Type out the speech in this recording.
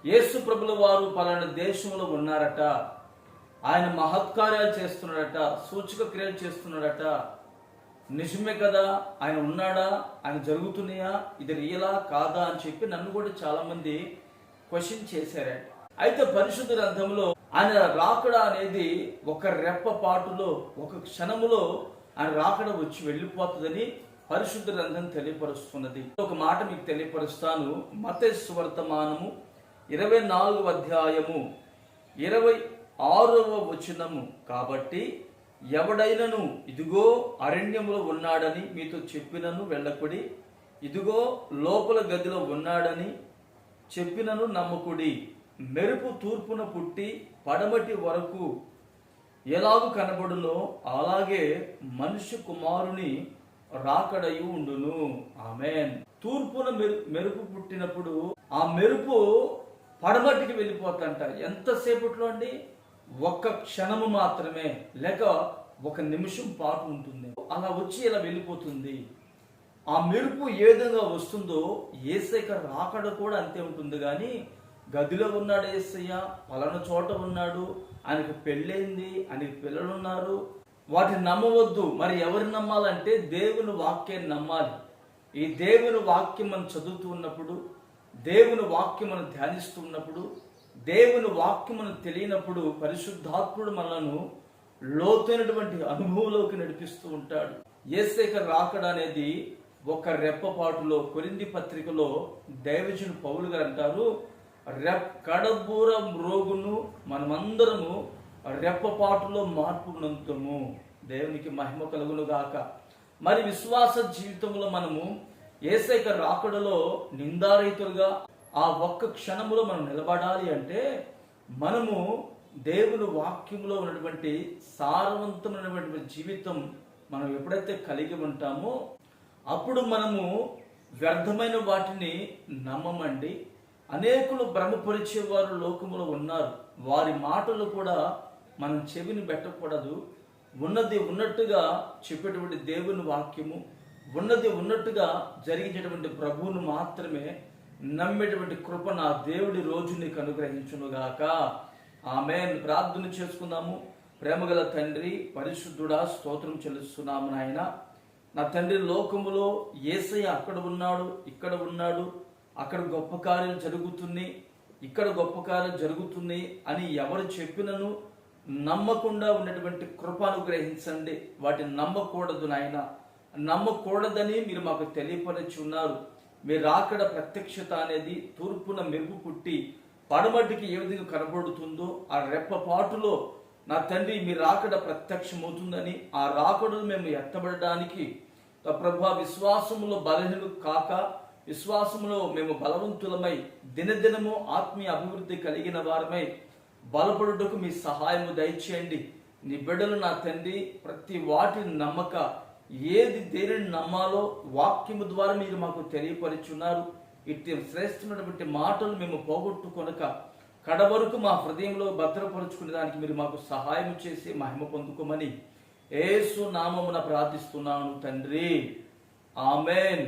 యేసు ప్రభుల వారు పలానా దేశంలో ఉన్నారట, ఆయన మహత్కార్యాలు చేస్తున్నాడట, సూచక క్రియలు చేస్తున్నాడట, నిజమే కదా, ఆయన ఉన్నాడా, ఆయన జరుగుతున్నాయా, ఇది రియలా కాదా అని చెప్పి నన్ను కూడా చాలా మంది క్వశ్చన్ చేశారట. అయితే పరిశుద్ధ గ్రంథంలో ఆయన రాకడ అనేది ఒక రెప్పపాటులో, ఒక క్షణములో ఆయన రాకడ వచ్చి వెళ్ళిపోతుందని పరిశుద్ధ గ్రంథం తెలియపరుస్తున్నది. ఒక మాట మీకు తెలియపరుస్తాను. మత్తయి సువార్తమానము 24వ అధ్యాయము 26వ వచనము. కాబట్టి ఎవడైనను ఇదిగో అరణ్యములో ఉన్నాడని మీతో చెప్పినను వెళ్ళకుడి, ఇదిగో లోపల గదిలో ఉన్నాడని చెప్పినను నమ్మకుడి. మెరుపు తూర్పున పుట్టి పడమటి వరకు ఎలాగూ కనబడునో అలాగే మనుష్య కుమారుని రాకడయు ఉండును. ఆమేన్. తూర్పున మెరుపు పుట్టినప్పుడు ఆ మెరుపు పడమటికి వెళ్ళిపోతుంట. ఎంతసేపట్లో అండి? ఒక్క క్షణము మాత్రమే, లేక ఒక నిమిషం పాటు ఉంటుంది. అలా వచ్చి ఇలా వెళ్ళిపోతుంది. ఆ మెరుపు ఏ విధంగా వస్తుందో యేసయ్య రాకడ కూడా అంతే ఉంటుంది. కానీ గదిలో ఉన్నాడు యేసయ్య, పలానా చోట ఉన్నాడు, ఆయనకు పెళ్ళైంది, ఆయనకి పిల్లలు ఉన్నారు, వాటిని నమ్మవద్దు. మరి ఎవరిని నమ్మాలంటే దేవుని వాక్యాన్ని నమ్మాలి. ఈ దేవుని వాక్యం మనం చదువుతూ ఉన్నప్పుడు, దేవుని వాక్యం మనం ధ్యానిస్తూ ఉన్నప్పుడు, దేవుని వాక్యం మనం తెలియనప్పుడు పరిశుద్ధాత్ముడు మనలను లోతైనటువంటి అనుభవంలోకి నడిపిస్తూ ఉంటాడు. యేసయ్య రాకడ అనేది ఒక రెప్పపాటులో, కొరింథీ పత్రికలో దైవజనుడు పౌలు గారు అంటారు, కడబూర మ్రోగును మనమందరము రెప్పపాటులో మార్పు నందుతాము. దేవునికి మహిమ కలుగును గాక. మరి విశ్వాస జీవితంలో మనము యేసయ్య రాకడలో నిందారహితులుగా ఆ ఒక్క క్షణములో మనం నిలబడాలి అంటే మనము దేవుని వాక్యంలో ఉన్నటువంటి సారవంతమైనటువంటి జీవితం మనం ఎప్పుడైతే కలిగి ఉంటామో అప్పుడు మనము వ్యర్థమైన వాటిని నమ్మమండి. అనేకులు భ్రమపరిచేవారు లోకములో ఉన్నారు. వారి మాటలు కూడా మనం చెవిని పెట్టకూడదు. ఉన్నది ఉన్నట్టుగా చెప్పేటువంటి దేవుని వాక్యము, ఉన్నది ఉన్నట్టుగా జరిగించేటువంటి ప్రభువును మాత్రమే నమ్మేటువంటి కృప నా దేవుడి రోజు నీకు అనుగ్రహించునుగాక. ఆమేన్. ప్రార్థన చేసుకుందాము. ప్రేమగల తండ్రి, పరిశుద్ధుడా, స్తోత్రం చెల్లిస్తున్నాము నాయన. నా తండ్రి, లోకములో యేసయ్య అక్కడ ఉన్నాడు, ఇక్కడ ఉన్నాడు, అక్కడ గొప్ప కార్యాలు జరుగుతున్నాయి, ఇక్కడ గొప్ప కార్యాలు జరుగుతున్నాయి అని ఎవరు చెప్పినను నమ్మకుండా ఉన్నటువంటి కృప అనుగ్రహించండి. వాటిని నమ్మకూడదు నాయన. నమ్మకూడదని మీరు మాకు తెలియపరచి ఉన్నారు. మీరు రాకడ ప్రత్యక్షత అనేది తూర్పున మెరుపు పుట్టి పడమటికి ఏ విధంగా కనబడుతుందో ఆ రెప్పపాటులో నా తండ్రి మీ రాకడ ప్రత్యక్షమవుతుందని, ఆ రాకడను మేము ఎత్తబడడానికి ప్రభువా విశ్వాసములో బలహీనులు కాక విశ్వాసములో మేము బలవంతులమై దినదినము ఆత్మీయ అభివృద్ధి కలిగిన వారమై బలపడుటకు మీ సహాయము దయచేయండి. నీ బిడ్డలు నా తండ్రి ప్రతి వాటిని నమ్మక ఏది దేనిని నమ్మాలో వాక్యము ద్వారా మీరు మాకు తెలియపరిచున్నారు. ఇట్టి శ్రేష్టమైనటువంటి మాటలు మేము పోగొట్టుకొనక కడవరకు మా హృదయంలో భద్రపరుచుకునే దానికి మీరు మాకు సహాయం చేసి మహిమ పొందుకోమని యేసు నామమున ప్రార్థిస్తున్నాను తండ్రి. ఆమేన్.